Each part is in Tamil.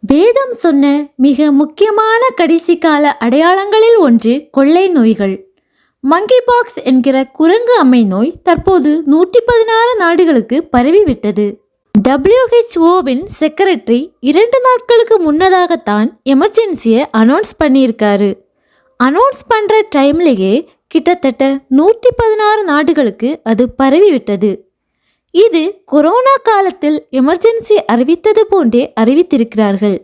வேதம் சொன்ன மிக முக்கியமான கடைசி கால அடையாளங்களில் ஒன்று கொள்ளை நோய்கள். மங்கி பாக்ஸ் என்கிற குரங்கு அம்மை நோய் தற்போது 116 நாடுகளுக்கு பரவிவிட்டது. WHO-வின் செக்ரட்டரி 2 நாட்களுக்கு முன்னதாகத்தான் எமர்ஜென்சியை அனௌன்ஸ் பண்ணியிருக்காரு. அனௌன்ஸ் பண்ற டைம்லேயே கிட்டத்தட்ட 116 நாடுகளுக்கு அது பரவிவிட்டது. இது கொரோனா காலத்தில் எமர்ஜென்சி அறிவித்தது போன்றே அறிவித்திருக்கிறார்கள்.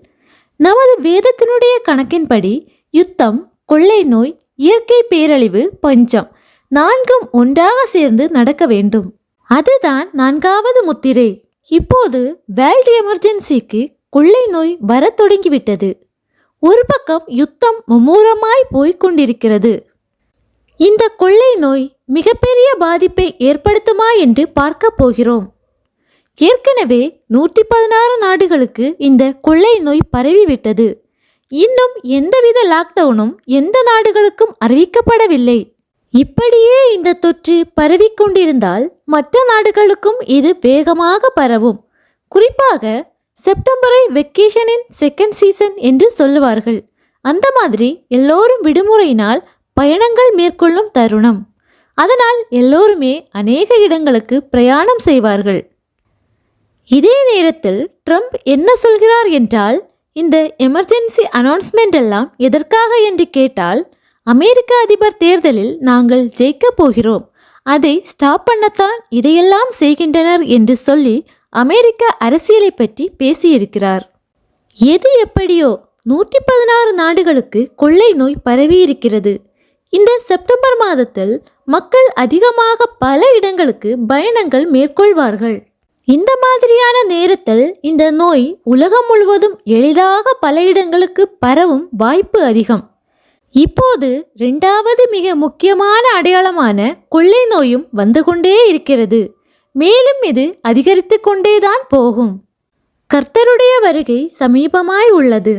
நமது வேதத்தினுடைய கணக்கின்படி யுத்தம், கொள்ளை நோய், இயற்கை பேரழிவு, பஞ்சம் 4ம் ஒன்றாக சேர்ந்து நடக்க வேண்டும். அதுதான் 4வது முத்திரை. இப்போது வேர்ல்ட் எமர்ஜென்சிக்கு கொள்ளை நோய் வரத் தொடங்கிவிட்டது. ஒரு பக்கம் யுத்தம் மும்முரமாய் போய்கொண்டிருக்கிறது. இந்த கொள்ளை நோய் மிகப்பெரிய பாதிப்பை ஏற்படுத்துமா என்று பார்க்க போகிறோம். ஏற்கனவே 116 நாடுகளுக்கு இந்த கொள்ளை நோய் பரவிவிட்டது. இன்னும் எந்தவித லாக்டவுனும் எந்த நாடுகளுக்கும் அறிவிக்கப்படவில்லை. இப்படியே இந்த தொற்று பரவிக்கொண்டிருந்தால் மற்ற நாடுகளுக்கும் இது வேகமாக பரவும். குறிப்பாக செப்டம்பரை வெக்கேஷனின் செகண்ட் சீசன் என்று சொல்லுவார்கள். அந்த மாதிரி எல்லோரும் விடுமுறையினால் பயணங்கள் மேற்கொள்ளும் தருணம். அதனால் எல்லோருமே அநேக இடங்களுக்கு பிரயாணம் செய்வார்கள். இதே நேரத்தில் ட்ரம்ப் என்ன சொல்கிறார் என்றால், இந்த எமர்ஜென்சி அனௌன்ஸ்மெண்ட் எல்லாம் எதற்காக என்று கேட்டால், அமெரிக்க அதிபர் தேர்தலில் நாங்கள் ஜெயிக்க போகிறோம், அதை ஸ்டாப் பண்ணத்தான் இதையெல்லாம் செய்கின்றனர் என்று சொல்லி அமெரிக்க அரசியலை பற்றி பேசியிருக்கிறார். எது எப்படியோ 116 நாடுகளுக்கு கொள்ளை நோய் பரவியிருக்கிறது. இந்த செப்டம்பர் மாதத்தில் மக்கள் அதிகமாக பல இடங்களுக்கு பயணங்கள் மேற்கொள்வார்கள். இந்த மாதிரியான நேரத்தில் இந்த நோய் உலகம் முழுவதும் எளிதாக பல இடங்களுக்கு பரவும் வாய்ப்பு அதிகம். இப்போது 2வது மிக முக்கியமான அடையாளமான கொள்ளை நோயும் வந்து கொண்டே இருக்கிறது. மேலும் இது அதிகரித்து கொண்டேதான் போகும். கர்த்தருடைய வருகை சமீபமாய் உள்ளது.